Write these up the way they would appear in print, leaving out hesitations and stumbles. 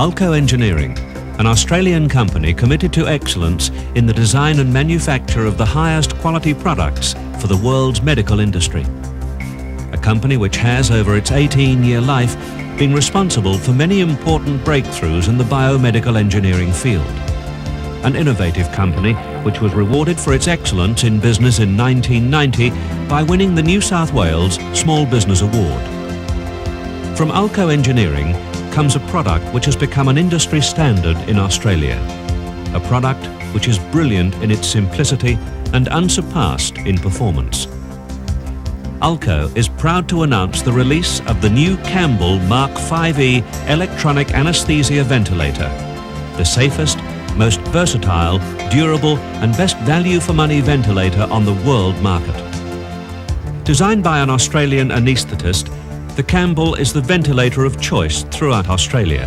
ULCO Enginnering, an Australian company committed to excellence in the design and manufacture of the highest quality products for the world's medical industry. A company which has, over its 18-year life, been responsible for many important breakthroughs in the biomedical engineering field. An innovative company which was rewarded for its excellence in business in 1990 by winning the New South Wales Small Business Award. From ULCO Enginnering comes a product which has become an industry standard in Australia. A product which is brilliant in its simplicity and unsurpassed in performance. ULCO is proud to announce the release of the new Campbell Mark 5E electronic anaesthesia ventilator, the safest, most versatile, durable and best value for money ventilator on the world market. Designed by an Australian anaesthetist, the Campbell is the ventilator of choice throughout Australia.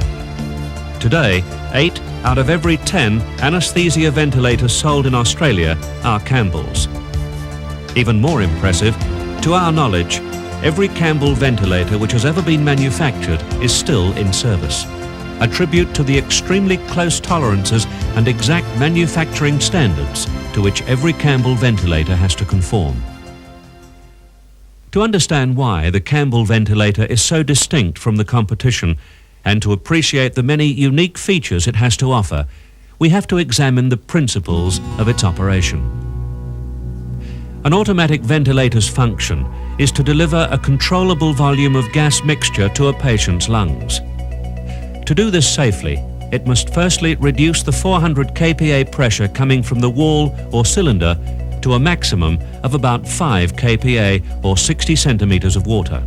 Today, 8 out of every 10 anaesthesia ventilators sold in Australia are Campbells. Even more impressive, to our knowledge, every Campbell ventilator which has ever been manufactured is still in service, a tribute to the extremely close tolerances and exact manufacturing standards to which every Campbell ventilator has to conform. To understand why the Campbell ventilator is so distinct from the competition and to appreciate the many unique features it has to offer, we have to examine the principles of its operation. An automatic ventilator's function is to deliver a controllable volume of gas mixture to a patient's lungs. To do this safely, it must firstly reduce the 400 kPa pressure coming from the wall or cylinder to a maximum of about 5 kPa or 60 centimeters of water.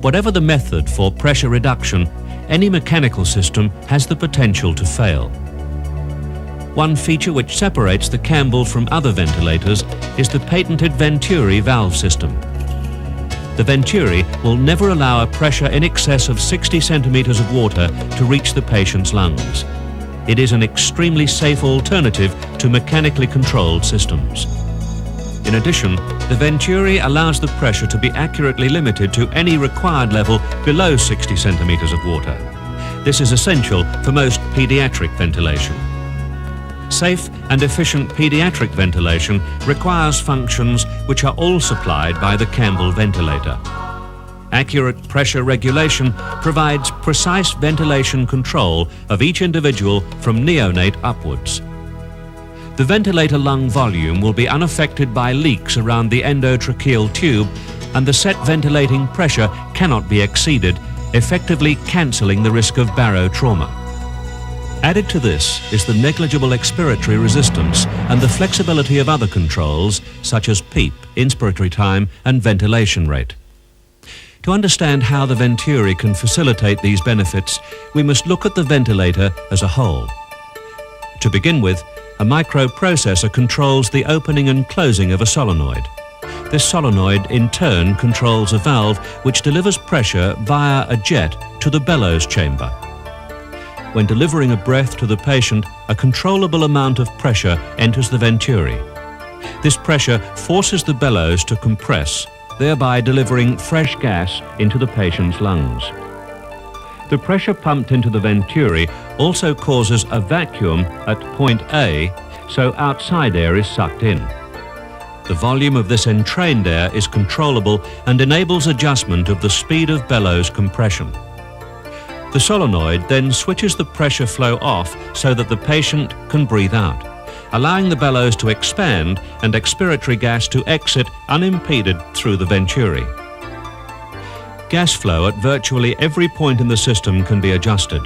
Whatever the method for pressure reduction, any mechanical system has the potential to fail. One feature which separates the Campbell from other ventilators is the patented Venturi valve system. The Venturi will never allow a pressure in excess of 60 centimeters of water to reach the patient's lungs. It is an extremely safe alternative to mechanically controlled systems. In addition, the Venturi allows the pressure to be accurately limited to any required level below 60 centimeters of water. This is essential for most pediatric ventilation. Safe and efficient pediatric ventilation requires functions which are all supplied by the Campbell ventilator. Accurate pressure regulation provides precise ventilation control of each individual from neonate upwards. The ventilator lung volume will be unaffected by leaks around the endotracheal tube, and the set ventilating pressure cannot be exceeded, effectively cancelling the risk of barotrauma. Added to this is the negligible expiratory resistance and the flexibility of other controls such as PEEP, inspiratory time and ventilation rate. To understand how the Venturi can facilitate these benefits, we must look at the ventilator as a whole. To begin with, a microprocessor controls the opening and closing of a solenoid. This solenoid in turn controls a valve which delivers pressure via a jet to the bellows chamber. When delivering a breath to the patient, a controllable amount of pressure enters the Venturi. This pressure forces the bellows to compress, thereby delivering fresh gas into the patient's lungs. The pressure pumped into the Venturi also causes a vacuum at point A, so outside air is sucked in. The volume of this entrained air is controllable and enables adjustment of the speed of bellows compression. The solenoid then switches the pressure flow off so that the patient can breathe out, allowing the bellows to expand and expiratory gas to exit unimpeded through the Venturi. Gas flow at virtually every point in the system can be adjusted.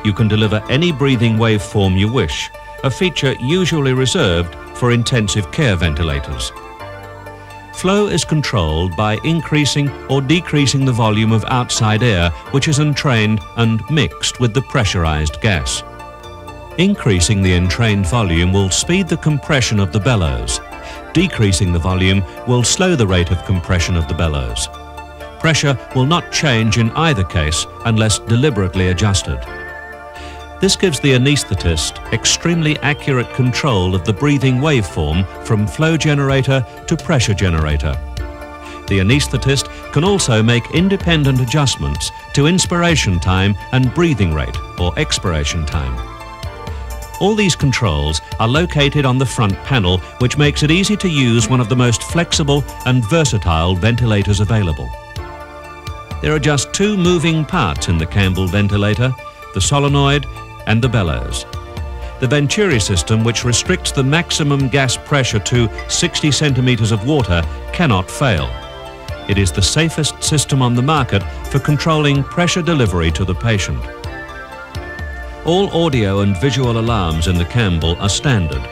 You can deliver any breathing waveform you wish, a feature usually reserved for intensive care ventilators. Flow is controlled by increasing or decreasing the volume of outside air which is entrained and mixed with the pressurized gas. Increasing the entrained volume will speed the compression of the bellows. Decreasing the volume will slow the rate of compression of the bellows. Pressure will not change in either case unless deliberately adjusted. This gives the anaesthetist extremely accurate control of the breathing waveform from flow generator to pressure generator. The anaesthetist can also make independent adjustments to inspiration time and breathing rate or expiration time. All these controls are located on the front panel, which makes it easy to use one of the most flexible and versatile ventilators available. There are just two moving parts in the Campbell ventilator, the solenoid and the bellows. The Venturi system, which restricts the maximum gas pressure to 60 centimetres of water, cannot fail. It is the safest system on the market for controlling pressure delivery to the patient. All audio and visual alarms in the Campbell are standard.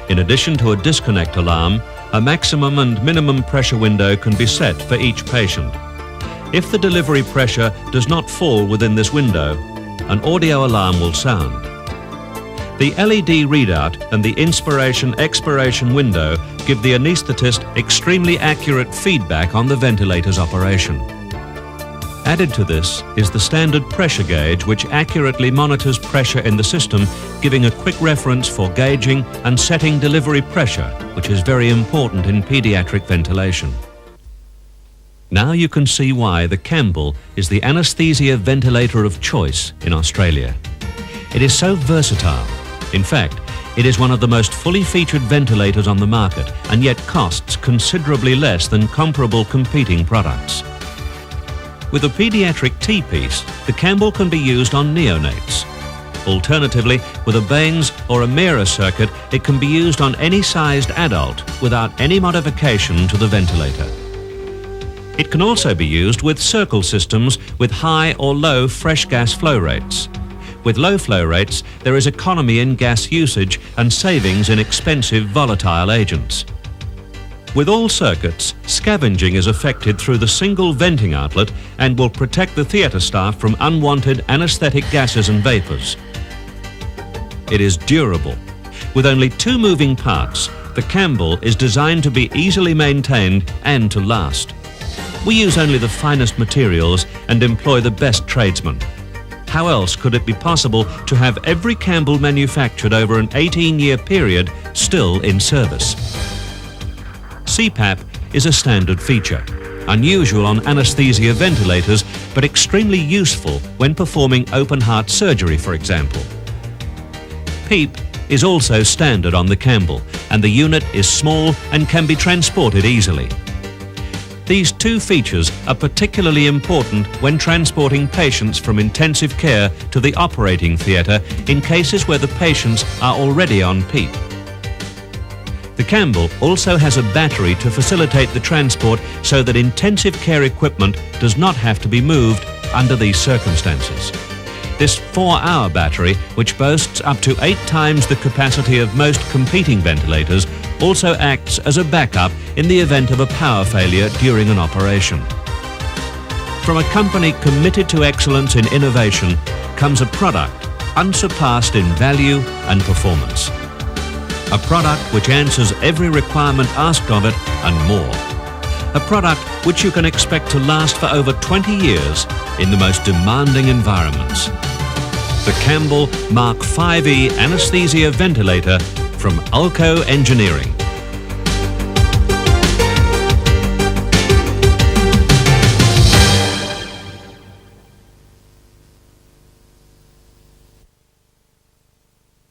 In addition to a disconnect alarm, a maximum and minimum pressure window can be set for each patient. If the delivery pressure does not fall within this window, an audio alarm will sound. The LED readout and the inspiration-expiration window give the anaesthetist extremely accurate feedback on the ventilator's operation. Added to this is the standard pressure gauge, which accurately monitors pressure in the system, giving a quick reference for gauging and setting delivery pressure, which is very important in pediatric ventilation. Now you can see why the Campbell is the anaesthesia ventilator of choice in Australia. It is so versatile. In fact, it is one of the most fully featured ventilators on the market, and yet costs considerably less than comparable competing products. With a pediatric T-piece, the Campbell can be used on neonates. Alternatively, with a Baines or a Mira circuit, it can be used on any sized adult without any modification to the ventilator. It can also be used with circle systems with high or low fresh gas flow rates. With low flow rates, there is economy in gas usage and savings in expensive volatile agents. With all circuits, scavenging is effected through the single venting outlet and will protect the theatre staff from unwanted anaesthetic gases and vapours. It is durable. With only two moving parts, the Campbell is designed to be easily maintained and to last. We use only the finest materials and employ the best tradesmen. How else could it be possible to have every Campbell manufactured over an 18-year period still in service? CPAP is a standard feature, unusual on anaesthesia ventilators, but extremely useful when performing open-heart surgery, for example. PEEP is also standard on the Campbell, and the unit is small and can be transported easily. These two features are particularly important when transporting patients from intensive care to the operating theatre in cases where the patients are already on PEEP. The Campbell also has a battery to facilitate the transport so that intensive care equipment does not have to be moved under these circumstances. This 4-hour battery, which boasts up to 8 times the capacity of most competing ventilators, also acts as a backup in the event of a power failure during an operation. From a company committed to excellence in innovation comes a product unsurpassed in value and performance. A product which answers every requirement asked of it and more. A product which you can expect to last for over 20 years in the most demanding environments. The Campbell Mark 5E Anaesthesia Ventilator from ULCO Enginnering.